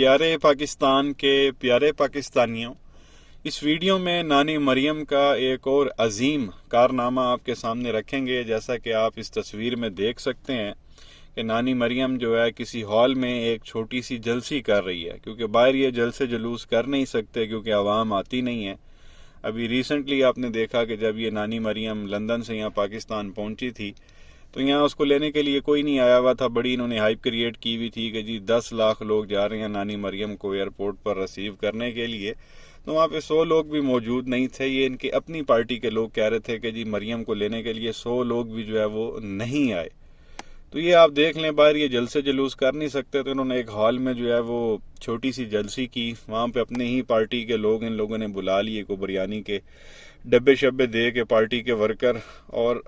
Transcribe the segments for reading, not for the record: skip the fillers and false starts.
پیارے پاکستان کے پیارے پاکستانیوں، اس ویڈیو میں نانی مریم کا ایک اور عظیم کارنامہ آپ کے سامنے رکھیں گے۔ جیسا کہ آپ اس تصویر میں دیکھ سکتے ہیں کہ نانی مریم جو ہے کسی ہال میں ایک چھوٹی سی جلسی کر رہی ہے، کیونکہ باہر یہ جلسے جلوس کر نہیں سکتے کیونکہ عوام آتی نہیں ہے۔ ابھی ریسنٹلی آپ نے دیکھا کہ جب یہ نانی مریم لندن سے یہاں پاکستان پہنچی تھی تو یہاں اس کو لینے کے لیے کوئی نہیں آیا ہوا تھا۔ بڑی انہوں نے ہائپ کریٹ کی ہوئی تھی کہ جی 10 لاکھ لوگ جا رہے ہیں نانی مریم کو ایئرپورٹ پر ریسیو کرنے کے لیے، تو وہاں پہ 100 لوگ بھی موجود نہیں تھے۔ یہ ان کی اپنی پارٹی کے لوگ کہہ رہے تھے کہ جی مریم کو لینے کے لیے 100 لوگ بھی جو ہے وہ نہیں آئے۔ تو یہ آپ دیکھ لیں، باہر یہ جلسے جلوس کر نہیں سکتے تو انہوں نے ایک ہال میں جو ہے وہ چھوٹی سی جلسی کی۔ وہاں پہ اپنے ہی پارٹی کے لوگ ان لوگوں نے بلا لیے، کو بریانی کے ڈبے شبے دے کے پارٹی کے ورکر۔ اور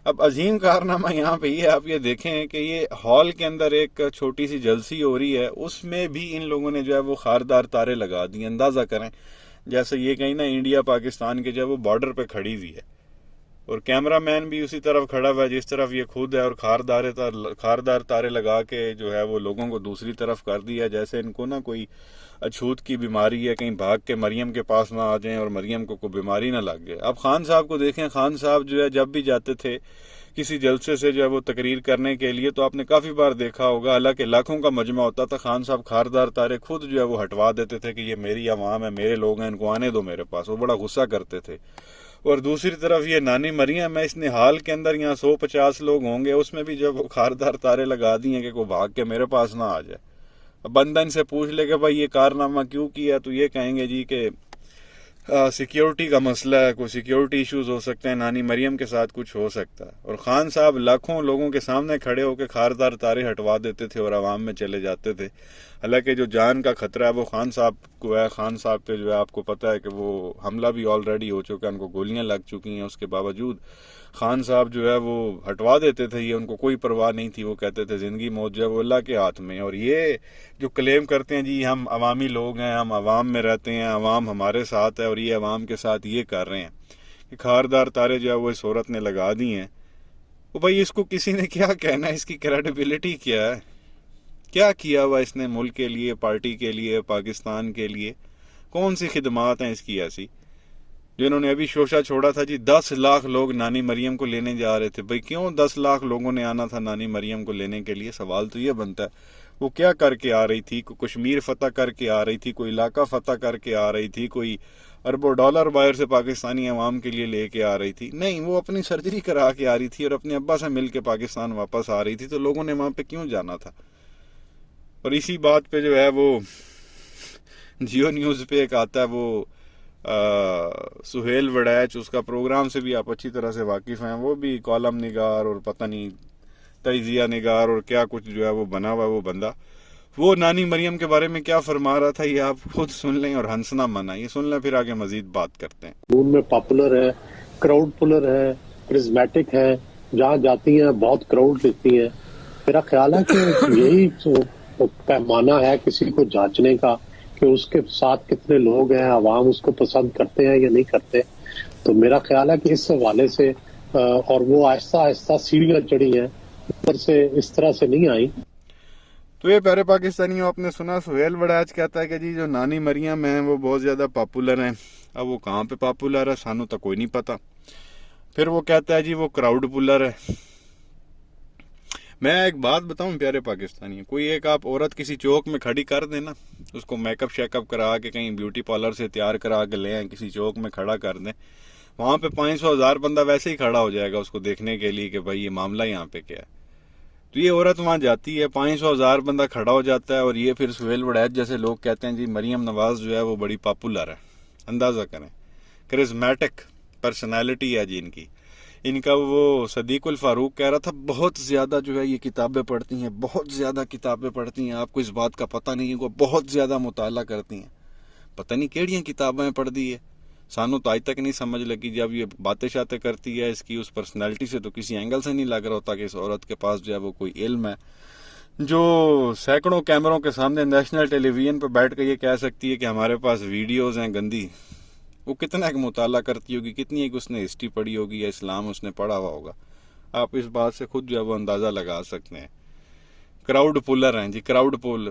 اب عظیم کارنامہ یہاں پہ یہ آپ یہ دیکھیں کہ یہ ہال کے اندر ایک چھوٹی سی جلسی ہو رہی ہے، اس میں بھی ان لوگوں نے جو ہے وہ خاردار تارے لگا دیے۔ اندازہ کریں جیسے یہ کہیں نا انڈیا پاکستان کے جو ہے وہ بارڈر پہ کھڑی ہوئی ہے اور کیمرہ مین بھی اسی طرف کھڑا ہوا ہے جس طرف یہ خود ہے، اور خاردار تارے لگا کے جو ہے وہ لوگوں کو دوسری طرف کر دیا، جیسے ان کو نا کوئی اچھوت کی بیماری ہے، کہیں بھاگ کے مریم کے پاس نہ آ جائیں اور مریم کو کوئی بیماری نہ لگ جائے۔ اب خان صاحب کو دیکھیں، خان صاحب جو ہے جب بھی جاتے تھے کسی جلسے سے جو ہے وہ تقریر کرنے کے لیے تو آپ نے کافی بار دیکھا ہوگا، حالانکہ لاکھوں کا مجمع ہوتا تھا، خان صاحب خاردار تارے خود جو ہے وہ ہٹوا دیتے تھے کہ یہ میری عوام ہے، میرے لوگ ہیں، ان کو آنے دو میرے پاس۔ وہ بڑا غصہ کرتے تھے۔ اور دوسری طرف یہ نانی مریم ہے، اس نے حال کے اندر یہاں 150 لوگ ہوں گے، اس میں بھی جب وہ خاردار تارے لگا دی ہیں کہ کوئی بھاگ کے میرے پاس نہ آ جائے۔ اب بندہ ان سے پوچھ لے کہ بھائی یہ کارنامہ کیوں کیا، تو یہ کہیں گے جی کہ سیکیورٹی کا مسئلہ ہے، کوئی سیکیورٹی ایشوز ہو سکتے ہیں، نانی مریم کے ساتھ کچھ ہو سکتا ہے۔ اور خان صاحب لاکھوں لوگوں کے سامنے کھڑے ہو کے خاردار تارے ہٹوا دیتے تھے اور عوام میں چلے جاتے تھے، حالانکہ جو جان کا خطرہ ہے وہ خان صاحب کو ہے۔ خان صاحب پہ جو ہے آپ کو پتہ ہے کہ وہ حملہ بھی آلریڈی ہو چکا ہے، ان کو گولیاں لگ چکی ہیں، اس کے باوجود خان صاحب جو ہے وہ ہٹوا دیتے تھے، یہ ان کو کوئی پرواہ نہیں تھی۔ وہ کہتے تھے زندگی موت جو ہے وہ اللہ کے ہاتھ میں۔ اور یہ جو کلیم کرتے ہیں جی ہم عوامی لوگ ہیں، ہم عوام میں رہتے ہیں، عوام ہمارے ساتھ ہے، اور یہ عوام کے ساتھ یہ کر رہے ہیں کہ خاردار تارے جو ہے وہ اس عورت نے لگا دی ہیں، وہ بھائی اس کو کسی نے کیا کہنا ہے، اس کی کریڈیبلٹی کیا ہے، کیا کیا ہوا اس نے ملک کے لیے، پارٹی کے لیے، پاکستان کے لیے، کون سی خدمات ہیں اس کی ایسی جو انہوں نے ابھی شوشہ چھوڑا تھا جی 10 لاکھ لوگ نانی مریم کو لینے جا رہے تھے۔ بھائی کیوں 10 لاکھ لوگوں نے آنا تھا نانی مریم کو لینے کے لیے؟ سوال تو یہ بنتا ہے وہ کیا کر کے آ رہی تھی؟ کوئی کشمیر فتح کر کے آ رہی تھی، کوئی علاقہ فتح کر کے آ رہی تھی، کوئی اربوں ڈالر باہر سے پاکستانی عوام کے لیے لے کے آ رہی تھی؟ نہیں، وہ اپنی سرجری کرا کے آ رہی تھی اور اپنے ابا سے مل کے پاکستان واپس آ رہی تھی، تو لوگوں نے وہاں پہ کیوں جانا تھا؟ اور اسی بات پہ جو ہے وہ جیو نیوز پہ ایک آتا ہے وہ سہیل وڑیچ، اس کا پروگرام سے بھی آپ اچھی طرح سے واقف ہیں، وہ بھی کالم نگار اور پتہ نہیں تجزیہ نگار اور کیا کچھ جو ہے وہ بنا ہوا وہ بندہ، وہ نانی مریم کے بارے میں کیا فرما رہا تھا یہ آپ خود سن لیں اور ہنسنا منع، یہ سن لیں پھر آگے مزید بات کرتے ہیں۔ ان میں پاپولر ہے، کراؤڈ پولر ہے، کرزمیٹک ہے، جہاں جاتی ہیں بہت کراؤڈ لیتی ہیں۔ میرا خیال ہے کہ یہی پیمانہ ہے کسی کو جانچنے کا کہ اس کے ساتھ کتنے لوگ ہیں، عوام اس کو پسند کرتے ہیں یا نہیں کرتے۔ تو میرا خیال ہے کہ اس حوالے سے اور وہ آہستہ آہستہ سیڑھیاں چڑھی ہیں، اوپر سے اس طرح سے نہیں آئی۔ تو یہ پیارے پاکستانیوں، آپ نے سنا سہیل وڑیچ کہتا ہے کہ جی جو نانی مریم ہیں وہ بہت زیادہ پاپولر ہیں۔ اب وہ کہاں پہ پاپولر ہے سانوں تک کوئی نہیں پتا۔ پھر وہ کہتا ہے جی وہ کراؤڈ پولر ہے۔ میں ایک بات بتاؤں پیارے پاکستانی، کوئی ایک آپ عورت کسی چوک میں کھڑی کر دیں نا، اس کو میک اپ شیک اپ کرا کے کہیں بیوٹی پارلر سے تیار کرا کے لے آئیں، کسی چوک میں کھڑا کر دیں، وہاں پہ 500,000 بندہ ویسے ہی کھڑا ہو جائے گا اس کو دیکھنے کے لیے کہ بھائی یہ معاملہ یہاں پہ کیا ہے۔ تو یہ عورت وہاں جاتی ہے، 500,000 بندہ کھڑا ہو جاتا ہے، اور یہ پھر سہیل وڑیچ جیسے لوگ کہتے ہیں جی مریم نواز جو ہے وہ بڑی پاپولر ہے۔ اندازہ کریں، کرزمیٹک پرسنالٹی ہے جی ان کا وہ صدیق الفاروق کہہ رہا تھا بہت زیادہ جو ہے یہ کتابیں پڑھتی ہیں، بہت زیادہ کتابیں پڑھتی ہیں، آپ کو اس بات کا پتہ نہیں ہے، وہ بہت زیادہ مطالعہ کرتی ہیں، پتہ نہیں کیڑیاں کتابیں پڑھ دی ہے، سانوں تو آج تک نہیں سمجھ لگی۔ جب یہ باتیں شاتیں کرتی ہے اس کی اس پرسنالٹی سے تو کسی اینگل سے نہیں لگ رہا ہوتا کہ اس عورت کے پاس جو ہے وہ کوئی علم ہے جو سینکڑوں کیمروں کے سامنے نیشنل ٹیلی ویژن پہ بیٹھ کے یہ کہہ سکتی ہے کہ ہمارے پاس ویڈیوز ہیں گندی۔ وہ کتنا ایک مطالعہ کرتی ہوگی، کتنی ایک اس نے ہسٹری پڑھی ہوگی یا اسلام اس نے پڑھا ہوا ہوگا، آپ اس بات سے خود جو ہے وہ اندازہ لگا سکتے ہیں۔ کراؤڈ پولر ہیں جی، کراؤڈ پول